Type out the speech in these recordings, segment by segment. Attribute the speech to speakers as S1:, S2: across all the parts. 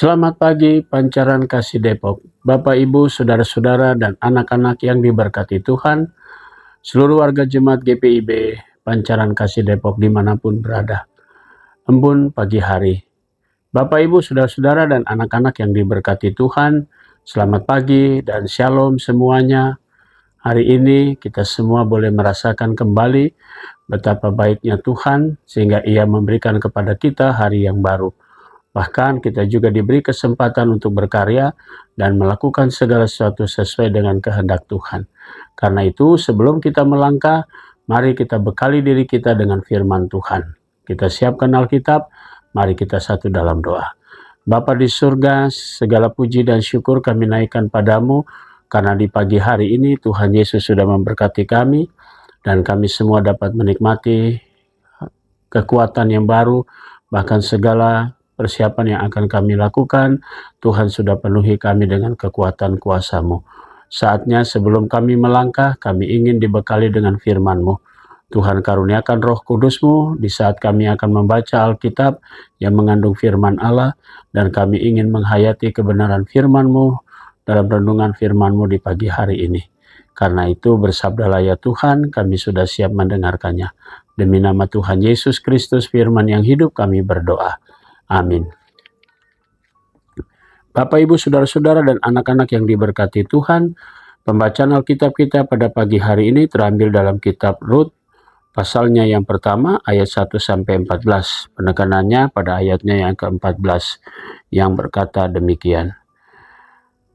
S1: Selamat pagi, Pancaran Kasih Depok. Bapak, Ibu, Saudara-saudara, dan anak-anak yang diberkati Tuhan, seluruh warga Jemaat GPIB, Pancaran Kasih Depok dimanapun berada. Embun pagi hari. Bapak, Ibu, Saudara-saudara, dan anak-anak yang diberkati Tuhan, selamat pagi dan shalom semuanya. Hari ini kita semua boleh merasakan kembali betapa baiknya Tuhan, sehingga Ia memberikan kepada kita hari yang baru. Bahkan kita juga diberi kesempatan untuk berkarya dan melakukan segala sesuatu sesuai dengan kehendak Tuhan. Karena itu, sebelum kita melangkah, mari kita bekali diri kita dengan firman Tuhan. Kita siapkan Alkitab, mari kita satu dalam doa. Bapa di surga, segala puji dan syukur kami naikkan padamu, karena di pagi hari ini Tuhan Yesus sudah memberkati kami, dan kami semua dapat menikmati kekuatan yang baru, bahkan segala persiapan yang akan kami lakukan, Tuhan sudah penuhi kami dengan kekuatan kuasa-Mu. Saatnya sebelum kami melangkah, kami ingin dibekali dengan firman-Mu. Tuhan karuniakan Roh Kudus-Mu di saat kami akan membaca Alkitab yang mengandung firman Allah, dan kami ingin menghayati kebenaran firman-Mu dalam renungan firman-Mu di pagi hari ini. Karena itu bersabdalah ya Tuhan, kami sudah siap mendengarkannya. Demi nama Tuhan Yesus Kristus firman yang hidup kami berdoa. Amin. Bapak, Ibu, Saudara-saudara, dan anak-anak yang diberkati Tuhan, pembacaan Alkitab kita pada pagi hari ini terambil dalam kitab Rut, pasalnya yang pertama, ayat 1-14. Penekanannya pada ayatnya yang ke-14, yang berkata demikian.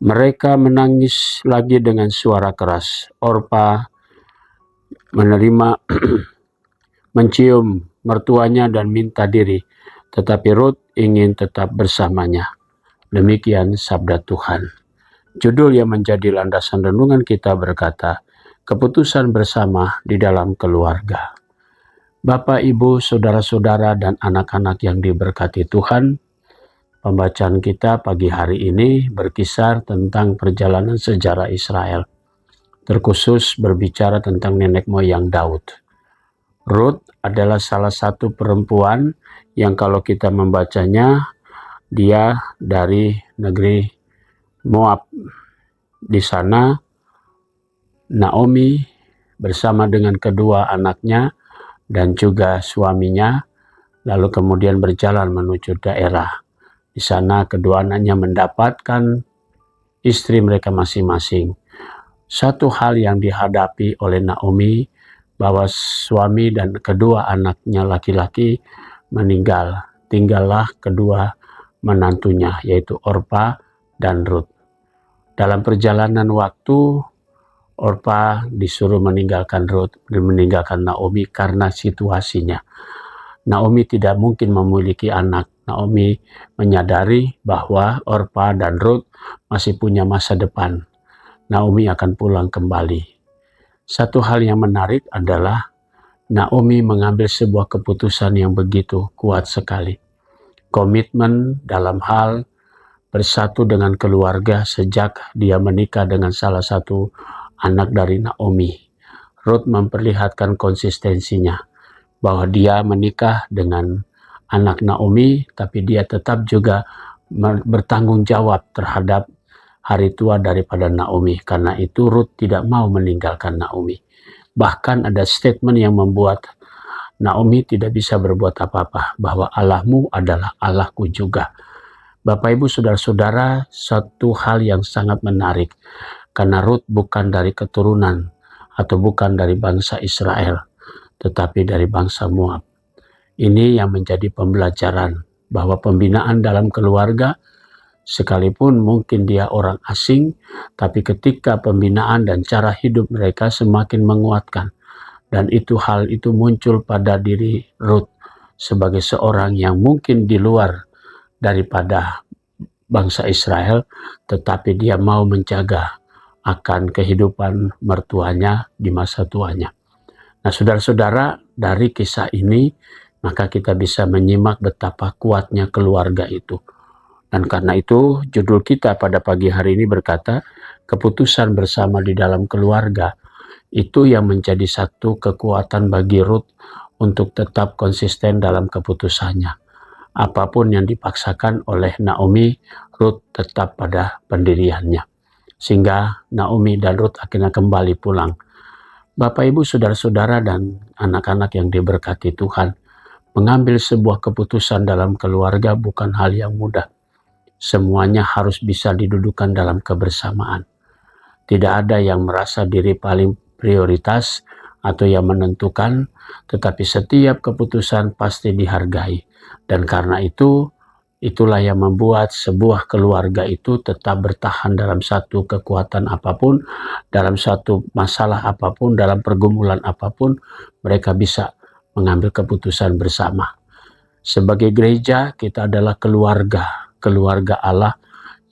S1: Mereka menangis lagi dengan suara keras. Orpa menerima mencium mertuanya dan minta diri, tetapi Rut ingin tetap bersamanya. Demikian sabda Tuhan. Judul yang menjadi landasan renungan kita berkata, keputusan bersama di dalam keluarga. Bapak, Ibu, Saudara-saudara, dan anak-anak yang diberkati Tuhan, pembacaan kita pagi hari ini berkisar tentang perjalanan sejarah Israel, terkhusus berbicara tentang nenek moyang Daud. Rut adalah salah satu perempuan yang kalau kita membacanya, dia dari negeri Moab. Di sana Naomi bersama dengan kedua anaknya dan juga suaminya, lalu kemudian berjalan menuju daerah. Di sana kedua anaknya mendapatkan istri mereka masing-masing. Satu hal yang dihadapi oleh Naomi, bahwa suami dan kedua anaknya laki-laki meninggal. Tinggallah kedua menantunya, yaitu Orpa dan Rut. Dalam perjalanan waktu, Orpa disuruh meninggalkan Rut, meninggalkan Naomi karena situasinya. Naomi tidak mungkin memiliki anak. Naomi menyadari bahwa Orpa dan Rut masih punya masa depan. Naomi akan pulang kembali. Satu hal yang menarik adalah Naomi mengambil sebuah keputusan yang begitu kuat sekali. Komitmen dalam hal bersatu dengan keluarga sejak dia menikah dengan salah satu anak dari Naomi. Rut memperlihatkan konsistensinya, bahwa dia menikah dengan anak Naomi, tapi dia tetap juga bertanggung jawab terhadap hari tua daripada Naomi. Karena itu Rut tidak mau meninggalkan Naomi. Bahkan ada statement yang membuat Naomi tidak bisa berbuat apa-apa, bahwa Allahmu adalah Allahku juga. Bapak, Ibu, Saudara-saudara, satu hal yang sangat menarik, karena Rut bukan dari keturunan atau bukan dari bangsa Israel, tetapi dari bangsa Moab. Ini yang menjadi pembelajaran, bahwa pembinaan dalam keluarga, sekalipun mungkin dia orang asing, tapi ketika pembinaan dan cara hidup mereka semakin menguatkan. Dan hal itu muncul pada diri Rut sebagai seorang yang mungkin di luar daripada bangsa Israel, tetapi dia mau menjaga akan kehidupan mertuanya di masa tuanya. Nah, saudara-saudara, dari kisah ini maka kita bisa menyimak betapa kuatnya keluarga itu. Dan karena itu judul kita pada pagi hari ini berkata, keputusan bersama di dalam keluarga. Itu yang menjadi satu kekuatan bagi Rut untuk tetap konsisten dalam keputusannya. apapun yang dipaksakan oleh Naomi, Ruth tetap pada pendiriannya. Sehingga Naomi dan Ruth akhirnya kembali pulang. Bapak, Ibu, saudara-saudara, dan anak-anak yang diberkati Tuhan, mengambil sebuah keputusan dalam keluarga bukan hal yang mudah. Semuanya harus bisa didudukan dalam kebersamaan. Tidak ada yang merasa diri paling prioritas atau yang menentukan, tetapi setiap keputusan pasti dihargai. Dan karena itu, itulah yang membuat sebuah keluarga itu tetap bertahan dalam satu kekuatan apapun, dalam satu masalah apapun, dalam pergumulan apapun, mereka bisa mengambil keputusan bersama. Sebagai gereja, kita adalah keluarga Allah,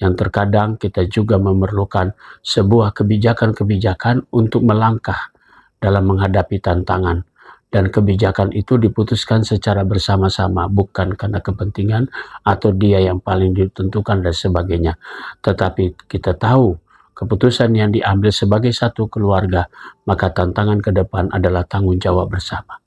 S1: yang terkadang kita juga memerlukan sebuah kebijakan-kebijakan untuk melangkah dalam menghadapi tantangan. Dan kebijakan itu diputuskan secara bersama-sama, bukan karena kepentingan atau dia yang paling ditentukan dan sebagainya. Tetapi kita tahu keputusan yang diambil sebagai satu keluarga, maka tantangan ke depan adalah tanggung jawab bersama.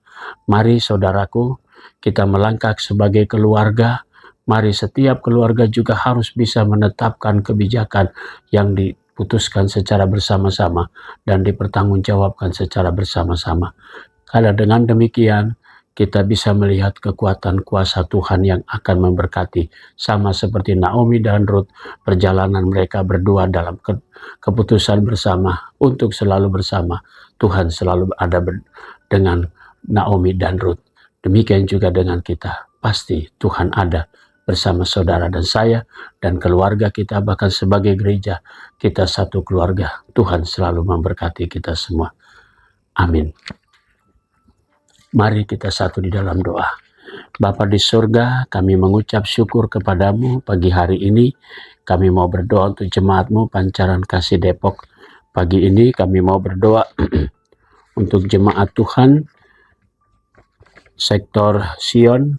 S1: Mari saudaraku, kita melangkah sebagai keluarga. Mari setiap keluarga juga harus bisa menetapkan kebijakan yang diputuskan secara bersama-sama dan dipertanggungjawabkan secara bersama-sama. Karena dengan demikian, kita bisa melihat kekuatan kuasa Tuhan yang akan memberkati. Sama seperti Naomi dan Ruth, perjalanan mereka berdua dalam keputusan bersama untuk selalu bersama. Tuhan selalu ada dengan Naomi dan Ruth. Demikian juga dengan kita. Pasti Tuhan ada bersama saudara dan saya dan keluarga kita, bahkan sebagai gereja, kita satu keluarga. Tuhan selalu memberkati kita semua. Amin. Mari kita satu di dalam doa. Bapa di surga, kami mengucap syukur kepadamu pagi hari ini. Kami mau berdoa untuk jemaatmu Pancaran Kasih Depok. Pagi ini kami mau berdoa untuk jemaat Tuhan, sektor Sion,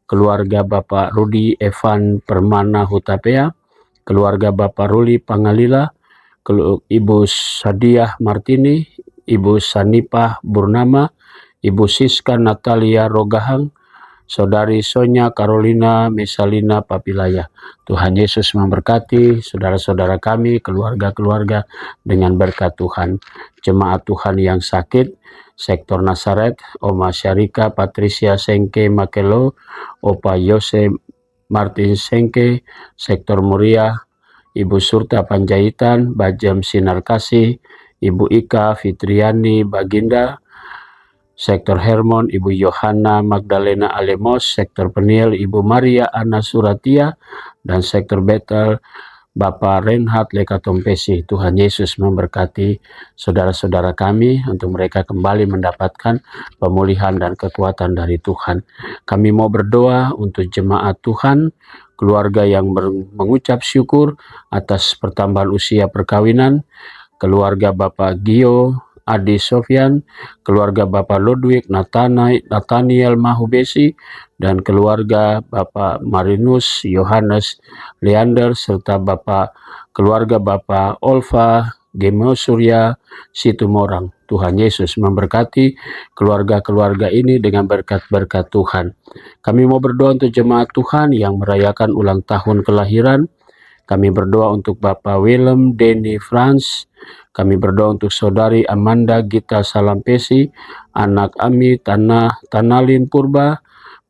S1: keluarga Bapak Rudi Evan Permana Hutapea, keluarga Bapak Ruli Pangalila, Ibu Sadiah Martini, Ibu Sanipah Burnama, Ibu Siska Natalia Rogahang, Saudari Sonya Carolina Mesalina Papilaya. Tuhan Yesus memberkati saudara-saudara kami, keluarga-keluarga dengan berkat Tuhan. Jemaat Tuhan yang sakit, sektor Nazaret, Oma Syarika Patricia Sengke Makelo, Opa Yose Martin Sengke, sektor Muria, Ibu Surta Panjaitan, Bajem Sinar Kasih, Ibu Ika Fitriani Baginda, sektor Hermon, Ibu Yohana Magdalena Alemos, sektor Peniel, Ibu Maria Ana Suratia, dan sektor Betel, Bapak Reinhard Lekatompesi. Tuhan Yesus memberkati saudara-saudara kami untuk mereka kembali mendapatkan pemulihan dan kekuatan dari Tuhan. Kami mau berdoa untuk jemaat Tuhan, keluarga yang mengucap syukur atas pertambahan usia perkawinan, keluarga Bapak Gio Adi Sofyan, keluarga Bapak Ludwig Nathaniel Mahubesi, dan keluarga Bapak Marinus Yohanes Leander, serta keluarga Bapak Olva Gemo Surya Situmorang. Tuhan Yesus memberkati keluarga-keluarga ini dengan berkat-berkat Tuhan. Kami mau berdoa untuk jemaat Tuhan yang merayakan ulang tahun kelahiran. Kami berdoa untuk Bapak Willem Denny Frans. Kami berdoa untuk Saudari Amanda Gita Salampesi, anak Ami Tanalin Purba,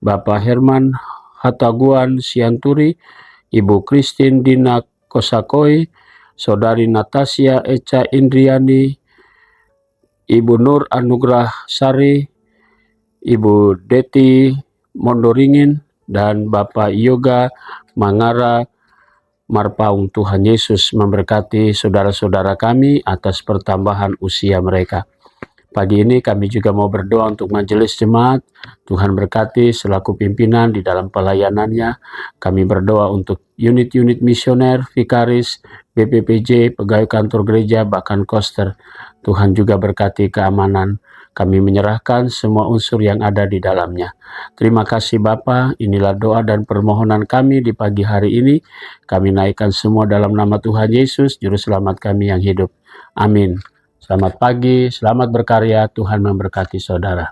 S1: Bapak Herman Hataguan Sianturi, Ibu Christine Dina Kosakoi, Saudari Natasha Eca Indriani, Ibu Nur Anugrah Sari, Ibu Deti Mondoringin, dan Bapak Yoga Mangara Marpaung. Tuhan Yesus memberkati saudara-saudara kami atas pertambahan usia mereka. Pagi ini kami juga mau berdoa untuk majelis jemaat. Tuhan berkati selaku pimpinan di dalam pelayanannya. Kami berdoa untuk unit-unit misioner, vikaris, BPPJ, pegawai kantor gereja, bahkan koster. Tuhan juga berkati keamanan. Kami menyerahkan semua unsur yang ada di dalamnya. Terima kasih Bapa, inilah doa dan permohonan kami di pagi hari ini. Kami naikkan semua dalam nama Tuhan Yesus, Juru Selamat kami yang hidup. Amin. Selamat pagi, selamat berkarya, Tuhan memberkati saudara.